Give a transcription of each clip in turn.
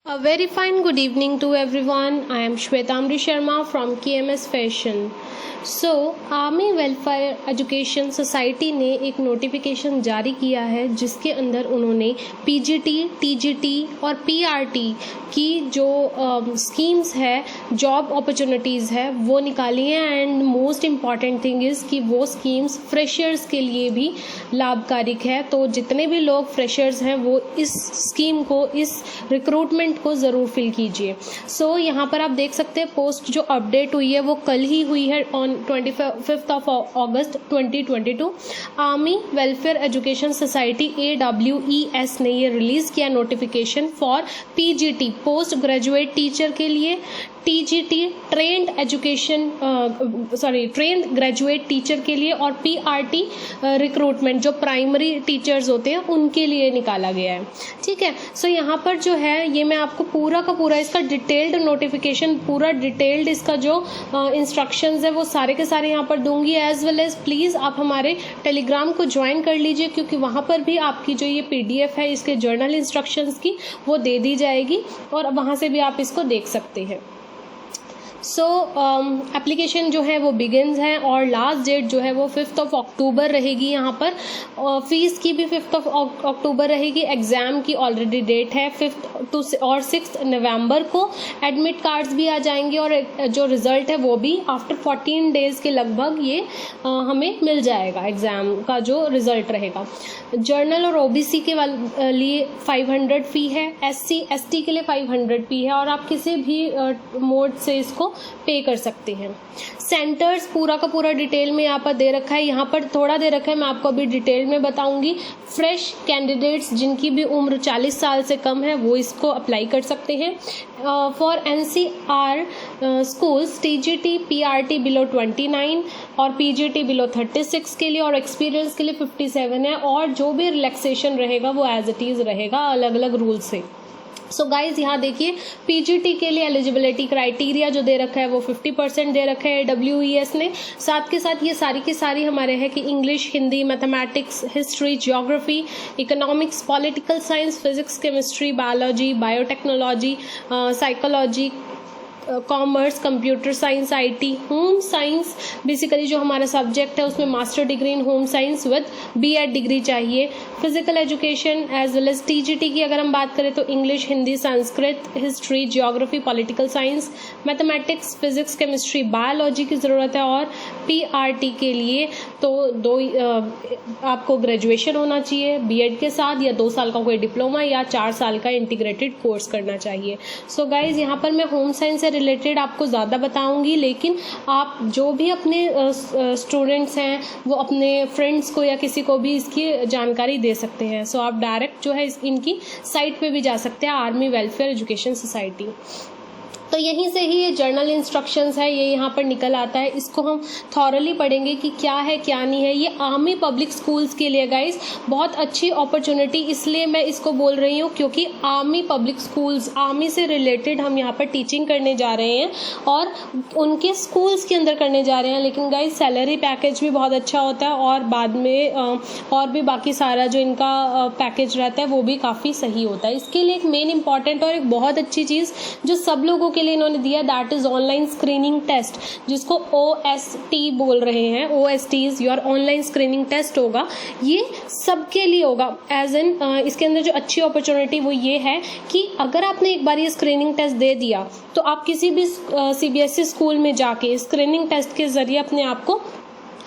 A very fine good evening to everyone. I am Shwetamri Sharma from KMS Fashion. So army welfare education society ने एक notification जारी किया है जिसके अंदर उन्होंने पीजीटी, टीजीटी और पीआरटी की जो स्कीम्स है, जॉब अपॉर्चुनिटीज़ है, वो निकाली हैं। And most important thing is कि वो स्कीम्स फ्रेशर्स के लिए भी लाभकारिक है। तो जितने भी लोग फ्रेशर्स हैं वो इस स्कीम को, इस रिक्रूटमेंट को ज़रूर फिल कीजिए। सो यहाँ पर आप देख सकते हैं पोस्ट जो अपडेट हुई है वो कल ही हुई है on 25 of August 2022। Army welfare education society AWES ने ये रिलीज़ किया notification for PGT post graduate teacher के लिए, टीजीटी ट्रेंड ग्रेजुएट टीचर के लिए और पीआरटी रिक्रूटमेंट जो प्राइमरी टीचर्स होते हैं उनके लिए निकाला गया है। ठीक है, सो यहाँ पर जो है ये मैं आपको पूरा का पूरा इसका डिटेल्ड नोटिफिकेशन, पूरा डिटेल्ड इसका जो इंस्ट्रक्शंस है वो सारे के सारे यहाँ पर दूंगी। एज वेल एज प्लीज़ आप हमारे टेलीग्राम को ज्वाइन कर लीजिए क्योंकि वहाँ पर भी आपकी जो ये PDF है इसके जर्नल इंस्ट्रक्शंस की वो दे दी जाएगी और वहाँ से भी आप इसको देख सकते हैं। सो एप्लीकेशन जो है वो बिगिनस है और लास्ट डेट जो है वो 5 अक्टूबर रहेगी। यहाँ पर फीस की भी 5 अक्टूबर रहेगी। एग्ज़ाम की ऑलरेडी डेट है 5 और 6 नवंबर को। एडमिट कार्ड्स भी आ जाएंगे और जो रिज़ल्ट है वो भी आफ्टर 14 डेज़ के लगभग ये हमें मिल जाएगा। एग्ज़ाम का जो रिज़ल्ट रहेगा, जर्नल और OBC के लिए 500 फ़ी है, SC ST के लिए 500 फ़ी है और आप किसी भी मोड से इसको पे कर सकते हैं। सेंटर्स पूरा का पूरा डिटेल में यहाँ पर दे रखा है, यहाँ पर थोड़ा दे रखा है, मैं आपको अभी डिटेल में बताऊंगी। फ्रेश कैंडिडेट्स जिनकी भी उम्र 40 साल से कम है वो इसको अप्लाई कर सकते हैं। For NCR schools TGT PRT below 29 और PGT बिलो 36 के लिए और एक्सपीरियंस के लिए 57 है और जो भी रिलैक्सेशन रहेगा वो एज इट इज़ रहेगा अलग अलग रूल से। सो गाइज यहाँ देखिए पीजीटी के लिए एलिजिबिलिटी क्राइटेरिया जो दे रखा है वो 50% दे रखा है AWES ने। साथ के साथ ये सारी की सारी हमारे है कि English, Hindi, mathematics, history, geography, economics, political science, physics, chemistry, biology, biotechnology, psychology, commerce, computer science, IT, home science, basically जो हमारा सब्जेक्ट है उसमें master degree in home science with B.Ed degree चाहिए। Physical education as well as TGT की अगर हम बात करें तो English, Hindi, Sanskrit, history, geography, political science, mathematics, physics, chemistry, biology की ज़रूरत है। और PRT के लिए तो आपको ग्रेजुएशन होना चाहिए B.Ed के साथ या 2 साल का कोई डिप्लोमा या 4 साल का इंटीग्रेटेड कोर्स करना चाहिए। सो गाइज यहाँ पर मैं होम साइंस से रिलेटेड आपको ज़्यादा बताऊंगी, लेकिन आप जो भी अपने स्टूडेंट्स हैं वो अपने फ्रेंड्स को या किसी को भी इसकी जानकारी दे सकते हैं। सो आप डायरेक्ट जो है इनकी साइट पे भी जा सकते हैं, आर्मी वेलफेयर एजुकेशन सोसाइटी। तो यहीं से ही ये जर्नल इंस्ट्रक्शंस है, ये यहाँ पर निकल आता है। इसको हम थॉरली पढ़ेंगे कि क्या है क्या नहीं है। ये आर्मी पब्लिक स्कूल्स के लिए गाइस बहुत अच्छी अपॉर्चुनिटी, इसलिए मैं इसको बोल रही हूँ क्योंकि आर्मी पब्लिक स्कूल्स, आर्मी से रिलेटेड हम यहाँ पर टीचिंग करने जा रहे हैं और उनके स्कूल्स के अंदर करने जा रहे हैं। लेकिन गाइस सैलरी पैकेज भी बहुत अच्छा होता है और बाद में और भी बाकी सारा जो इनका पैकेज रहता है वो भी काफ़ी सही होता है। इसके लिए एक मेन इंपॉर्टेंट और एक बहुत अच्छी चीज़ जो सब लोगों के लिए इन्होंने दिया, that is online screening test, जिसको OST बोल रहे हैं। OST is your online screening test होगा, ये सबके लिए होगा। एज एन इसके अंदर जो अच्छी अपॉर्चुनिटी वो ये है कि अगर आपने एक बार ये स्क्रीनिंग टेस्ट दे दिया तो आप किसी भी CBSE स्कूल में जाके स्क्रीनिंग टेस्ट के जरिए अपने आप को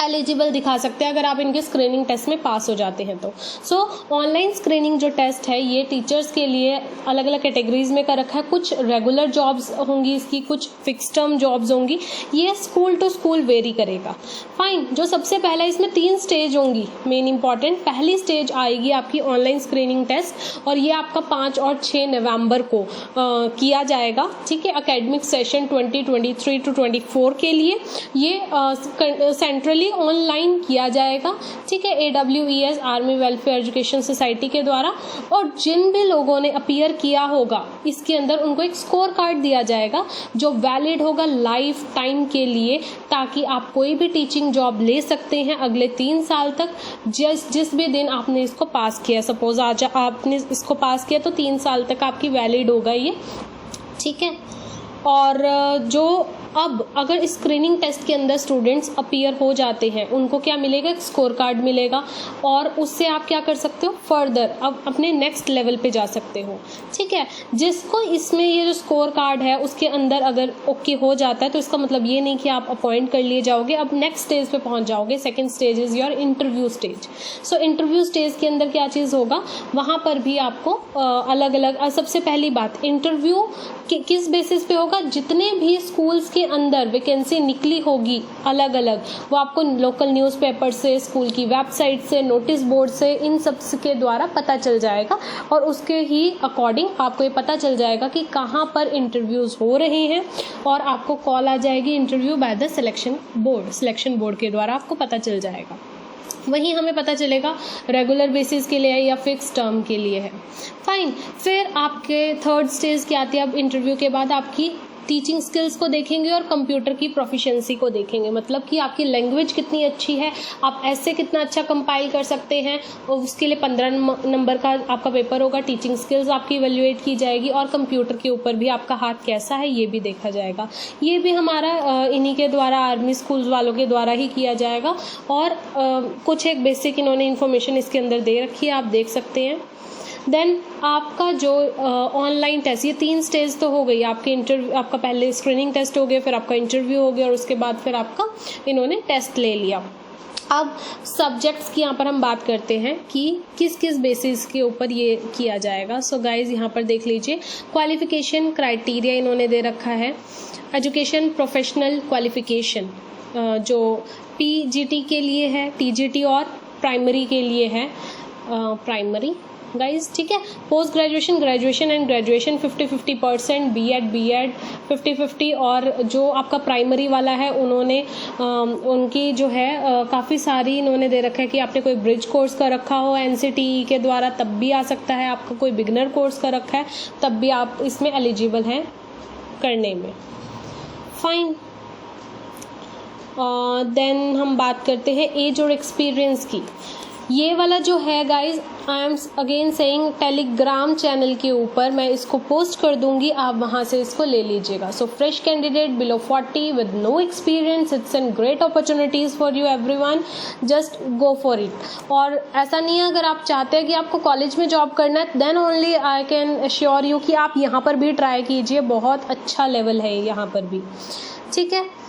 एलिजिबल दिखा सकते हैं अगर आप इनके स्क्रीनिंग टेस्ट में पास हो जाते हैं तो। सो ऑनलाइन स्क्रीनिंग जो टेस्ट है ये टीचर्स के लिए अलग अलग कैटेगरीज में कर रखा है। कुछ रेगुलर जॉब्स होंगी इसकी, कुछ फिक्स टर्म जॉब्स होंगी, ये स्कूल टू स्कूल वेरी करेगा। फाइन, जो सबसे पहला इसमें 3 स्टेज होंगी मेन इंपॉर्टेंट। पहली स्टेज आएगी आपकी ऑनलाइन स्क्रीनिंग टेस्ट और ये आपका 5 और 6 नवंबर को किया जाएगा। ठीक है, एकेडमिक सेशन 2023 to 24 के लिए ये सेंट्रली भी ऑनलाइन किया जाएगा, ठीक है, AWES army welfare education society के द्वारा। और जिन भी लोगों ने अपीयर किया होगा इसके अंदर उनको एक स्कोर कार्ड दिया जाएगा जो वैलिड होगा लाइफ टाइम के लिए, ताकि आप कोई भी टीचिंग जॉब ले सकते हैं अगले 3 साल तक। जिस भी दिन आपने इसको पास किया, सपोज आज आपने इसको पास किया तो 3 साल तक आपकी वैलिड होगा ये, ठीक है। और जो अब अगर स्क्रीनिंग टेस्ट के अंदर स्टूडेंट्स अपीयर हो जाते हैं उनको क्या मिलेगा, एक स्कोर कार्ड मिलेगा, और उससे आप क्या कर सकते हो, फर्दर अब अपने नेक्स्ट लेवल पे जा सकते हो, ठीक है। जिसको इसमें ये जो स्कोर कार्ड है उसके अंदर अगर ओके हो जाता है तो इसका मतलब ये नहीं कि आप अपॉइंट कर लिए जाओगे, अब नेक्स्ट स्टेज पे पहुंच जाओगे। Second stage is your interview stage. So interview stage के अंदर क्या चीज़ होगा, वहाँ पर भी आपको अलग अलग, सबसे पहली बात इंटरव्यू किस बेसिस पे होगा, जितने भी स्कूल्स के अंदर वैकेंसी निकली होगी अलग अलग, वो आपको लोकल न्यूज़पेपर से, स्कूल की वेबसाइट से, नोटिस बोर्ड से, इन सब के द्वारा पता चल जाएगा, और उसके ही अकॉर्डिंग आपको ये पता चल जाएगा कि कहाँ पर इंटरव्यूज़ हो रहे हैं, और आपको कॉल आ जाएगी interview by the selection board के द्वारा आपको पता चल जाएगा। वहीं हमें पता चलेगा रेगुलर बेसिस के लिए है या फिक्स टर्म के लिए है। फाइन, फिर आपके थर्ड स्टेज क्या आती है, अब इंटरव्यू के बाद आपकी टीचिंग स्किल्स को देखेंगे और कंप्यूटर की प्रोफिशिएंसी को देखेंगे, मतलब कि आपकी लैंग्वेज कितनी अच्छी है, आप ऐसे कितना अच्छा कंपाइल कर सकते हैं, और उसके लिए 15 नंबर का आपका पेपर होगा। टीचिंग स्किल्स आपकी इवेल्युएट की जाएगी, और कंप्यूटर के ऊपर भी आपका हाथ कैसा है ये भी देखा जाएगा। ये भी हमारा इन्हीं के द्वारा, आर्मी स्कूल्स वालों के द्वारा ही किया जाएगा, और कुछ एक बेसिक इन्होंने इन्फॉर्मेशन इसके अंदर दे रखी है, आप देख सकते हैं। देन आपका जो ऑनलाइन टेस्ट, ये 3 स्टेज तो हो गई आपके आपका पहले स्क्रीनिंग टेस्ट हो गया, फिर आपका इंटरव्यू हो गया, और उसके बाद फिर आपका इन्होंने टेस्ट ले लिया। अब सब्जेक्ट्स की यहाँ पर हम बात करते हैं कि किस किस बेसिस के ऊपर ये किया जाएगा। सो गाइज यहाँ पर देख लीजिए, क्वालिफिकेशन क्राइटेरिया इन्होंने दे रखा है। एजुकेशन प्रोफेशनल क्वालिफिकेशन जो PGT के लिए है, TGT और प्राइमरी के लिए है, प्राइमरी गाइज, ठीक है। Post graduation, graduation and graduation 50-50%, B.Ed 50-50, और जो आपका प्राइमरी वाला है उन्होंने उनकी जो है काफ़ी सारी इन्होंने दे रखा है कि आपने कोई ब्रिज कोर्स कर रखा हो NCTE के द्वारा तब भी आ सकता है, आपका कोई बिगनर कोर्स कर रखा है तब भी आप इसमें एलिजिबल हैं करने में। फाइन, देन हम बात करते हैं एज और एक्सपीरियंस की। ये वाला जो है guys, I am again saying, Telegram channel के ऊपर मैं इसको पोस्ट कर दूंगी, आप वहाँ से इसको ले लीजिएगा। So fresh candidate below 40 with no experience, it's an great opportunities for you everyone, just go for it. और ऐसा नहीं है, अगर आप चाहते हैं कि आपको कॉलेज में जॉब करना है then only I can assure you कि आप यहाँ पर भी ट्राई कीजिए, बहुत अच्छा लेवल है यहाँ पर भी, ठीक है।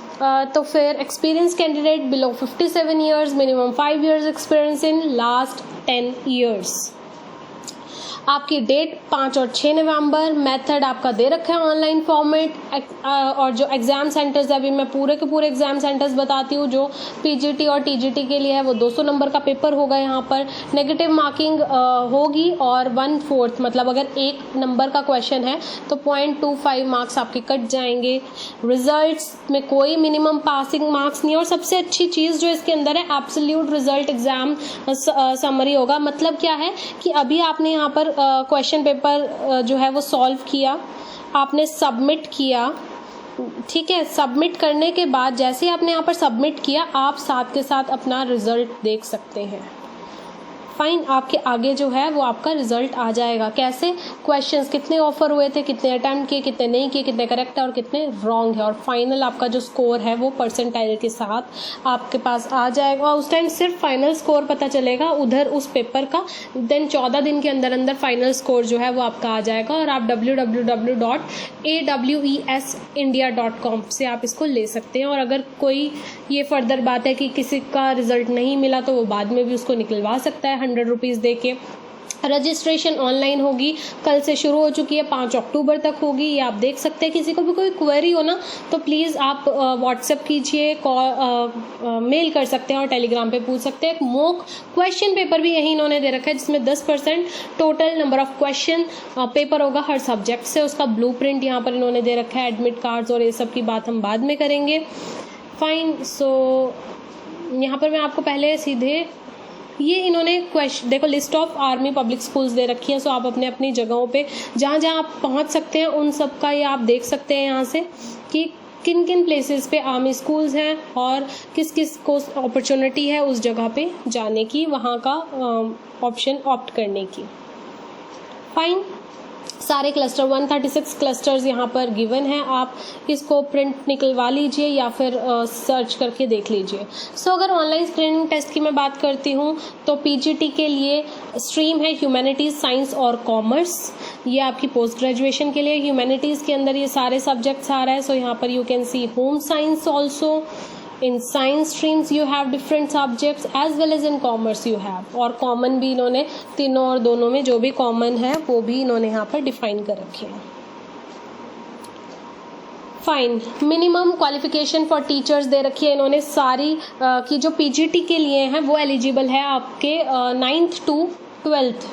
तो फिर experience candidate below 57 years, minimum 5 years experience in last 10 years। आपकी डेट 5 और 6 नवंबर। मेथड आपका दे रखा है ऑनलाइन फॉर्मेट, और जो एग्ज़ाम सेंटर्स है अभी मैं पूरे के पूरे एग्ज़ाम सेंटर्स बताती हूँ। जो PGT और TGT के लिए है वो 200 नंबर का पेपर होगा, यहाँ पर नेगेटिव मार्किंग होगी, और 1/4 मतलब अगर 1 नंबर का क्वेश्चन है तो 0.25 मार्क्स आपके कट जाएंगे। रिजल्ट्स में कोई मिनिमम पासिंग मार्क्स नहीं है, और सबसे अच्छी चीज़ जो इसके अंदर है, एब्सोल्यूट रिजल्ट एग्ज़ाम समरी होगा। मतलब क्या है कि अभी आपने यहाँ पर क्वेश्चन पेपर जो है वो सॉल्व किया, आपने सबमिट किया, ठीक है। सबमिट करने के बाद जैसे ही आपने यहाँ पर सबमिट किया, आप साथ के साथ अपना रिजल्ट देख सकते हैं। फाइन, आपके आगे जो है वो आपका रिजल्ट आ जाएगा। कैसे, क्वेश्चंस कितने ऑफर हुए थे, कितने अटेम्प्ट किए, कितने नहीं किए, कितने करेक्ट है और कितने रॉन्ग है, और फाइनल आपका जो स्कोर है वो परसेंटाइल के साथ आपके पास आ जाएगा। और उस टाइम सिर्फ फाइनल स्कोर पता चलेगा उधर उस पेपर का, देन 14 दिन के अंदर अंदर फाइनल स्कोर जो है वो आपका आ जाएगा, और आप www.awesindia.com से आप इसको ले सकते हैं। और अगर कोई ये फर्दर बात है कि किसी का रिजल्ट नहीं मिला तो वो बाद में भी उसको निकलवा सकता है 100 रुपीज़ दे के। रजिस्ट्रेशन ऑनलाइन होगी, कल से शुरू हो चुकी है, 5 अक्टूबर तक होगी, ये आप देख सकते हैं। किसी को भी कोई क्वेरी हो ना तो प्लीज़ आप व्हाट्सएप कीजिए, मेल कर सकते हैं और टेलीग्राम पे पूछ सकते हैं। एक मॉक क्वेश्चन पेपर भी यही इन्होंने दे रखा है जिसमें 10% total number of question paper होगा हर सब्जेक्ट से, उसका ब्लूप्रिंट यहाँ पर इन्होंने दे रखा है, एडमिट कार्ड्स और ये सब की बात हम बाद में करेंगे। फाइन, सो यहाँ पर मैं आपको पहले सीधे ये इन्होंने क्वेश्चन देखो, list of army public schools दे रखी है। सो आप अपने अपनी जगहों पे जहाँ जहाँ आप पहुँच सकते हैं उन सब का ये आप देख सकते हैं यहाँ से कि किन किन प्लेसेस पे आर्मी स्कूल्स हैं और किस किस को अपॉर्चुनिटी है उस जगह पे जाने की, वहाँ का ऑप्शन ऑप्ट करने की। फाइन, सारे क्लस्टर 136 क्लस्टर्स यहाँ पर गिवन है। आप इसको प्रिंट निकलवा लीजिए या फिर सर्च करके देख लीजिए। सो अगर ऑनलाइन स्क्रीनिंग टेस्ट की मैं बात करती हूँ तो पीजीटी के लिए स्ट्रीम है ह्यूमैनिटीज़, साइंस और कॉमर्स। ये आपकी पोस्ट ग्रेजुएशन के लिए ह्यूमैनिटीज़ के अंदर ये सारे सब्जेक्ट्स आ रहा है। सो यहाँ पर you can see home science also. In science streams you have different subjects as well as in commerce you have, और कॉमन भी इन्होंने तीनों और दोनों में जो भी कॉमन है वो भी इन्होंने यहाँ पर डिफाइन कर रखे हैं। Fine, minimum qualification for teachers they रखी है इन्होंने सारी की जो पीजीटी के लिए हैं वो एलिजिबल है आपके 9th to 12th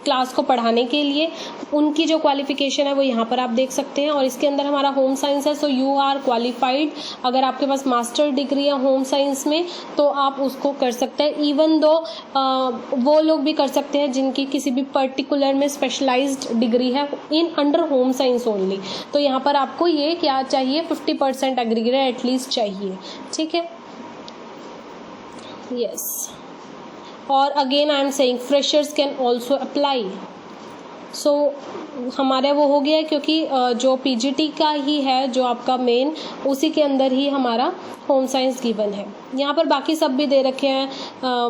क्लास को पढ़ाने के लिए। उनकी जो क्वालिफिकेशन है वो यहाँ पर आप देख सकते हैं। और इसके अंदर हमारा होम साइंस है, सो यू आर क्वालिफाइड। अगर आपके पास मास्टर डिग्री है होम साइंस में तो आप उसको कर सकते हैं। इवन दो वो लोग भी कर सकते हैं जिनकी किसी भी पर्टिकुलर में स्पेशलाइज्ड डिग्री है in under home science only. तो यहाँ पर आपको ये क्या चाहिए, 50% एग्रीगेट एटलीस्ट चाहिए, ठीक है। यस, और again I am saying freshers can also apply. So हमारा वो हो गया है क्योंकि जो पीजीटी का ही है जो आपका मेन, उसी के अंदर ही हमारा होम साइंस गिवन है। यहाँ पर बाकी सब भी दे रखे हैं,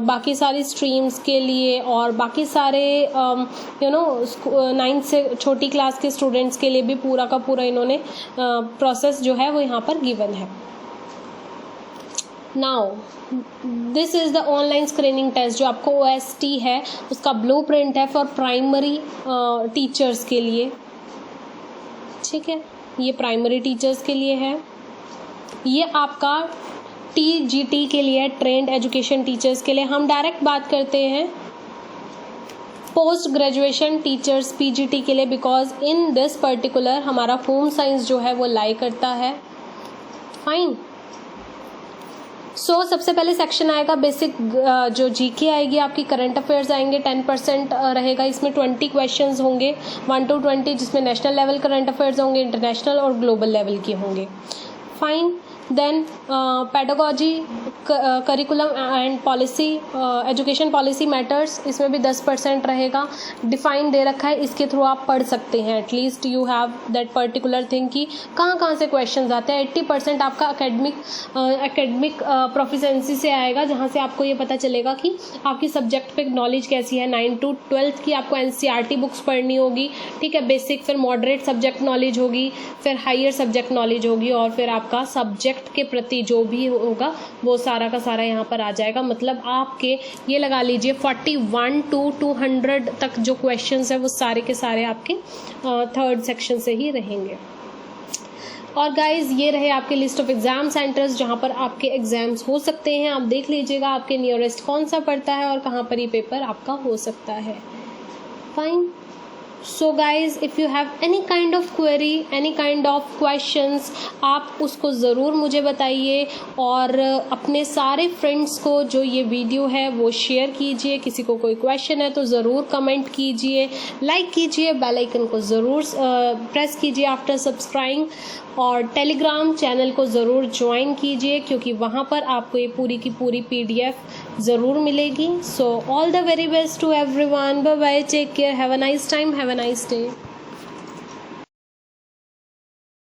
बाकी सारी स्ट्रीम्स के लिए और बाकी सारे 9th से छोटी क्लास के स्टूडेंट्स के लिए भी पूरा का पूरा इन्होंने प्रोसेस जो है वो यहाँ पर गिवन है। Now this is the online screening test जो आपको OST है उसका ब्लूप्रिंट है फॉर प्राइमरी टीचर्स के लिए, ठीक है। ये प्राइमरी टीचर्स के लिए है। ये आपका TGT के लिए, ट्रेंड एजुकेशन टीचर्स के लिए। हम डायरेक्ट बात करते हैं पोस्ट ग्रेजुएशन टीचर्स PGT के लिए, बिकॉज इन दिस पर्टिकुलर हमारा होम साइंस जो है वो लाई करता है। फाइन, सो सबसे पहले सेक्शन आएगा बेसिक, जो जीके आएगी आपकी, करंट अफेयर्स आएंगे, 10% रहेगा। इसमें 20 क्वेश्चंस होंगे 1 to 20, जिसमें नेशनल लेवल करंट अफेयर्स होंगे, इंटरनेशनल और ग्लोबल लेवल के होंगे। Fine, then pedagogy, curriculum and policy, education policy matters, इसमें भी 10% रहेगा। डिफाइन दे रखा है, इसके थ्रू आप पढ़ सकते हैं। At least you have that particular thing कि कहाँ कहाँ से क्वेश्चंस आते हैं। 80% आपका एकेडमिक प्रोफिशिएंसी से आएगा, जहाँ से आपको ये पता चलेगा कि आपकी सब्जेक्ट पे नॉलेज कैसी है। 9 to 12 की आपको NCERT बुक्स पढ़नी होगी, ठीक है, बेसिक, फिर मॉडरेट सब्जेक्ट नॉलेज होगी, फिर हायर सब्जेक्ट नॉलेज होगी, और फिर आपका सब्जेक्ट के प्रति जो भी होगा वो सारा का सारा यहाँ पर आ जाएगा। मतलब आपके ये लगा लीजिए 41 to 200 तक जो क्वेश्चंस है वो सारे के सारे आपके 3rd सेक्शन से ही रहेंगे। और गाइज ये रहे आपके लिस्ट ऑफ एग्जाम सेंटर्स जहाँ पर आपके एग्जाम्स हो सकते हैं। आप देख लीजिएगा आपके नियरेस्ट कौन सा पड़ता है और कहाँ पर ये पेपर आपका हो सकता है। Fine, so guys if you have any kind of query, any kind of questions, आप उसको ज़रूर मुझे बताइए और अपने सारे फ्रेंड्स को जो ये वीडियो है वो शेयर कीजिए। किसी को कोई क्वेश्चन है तो ज़रूर कमेंट कीजिए, लाइक कीजिए, बेल आइकन को ज़रूर प्रेस कीजिए आफ्टर सब्सक्राइबिंग, और टेलीग्राम चैनल को ज़रूर ज्वाइन कीजिए क्योंकि वहाँ पर आपको ये पूरी की पूरी PDF ज़रूर मिलेगी। So all the very best to everyone, bye bye, take care, have a nice time, have a nice day.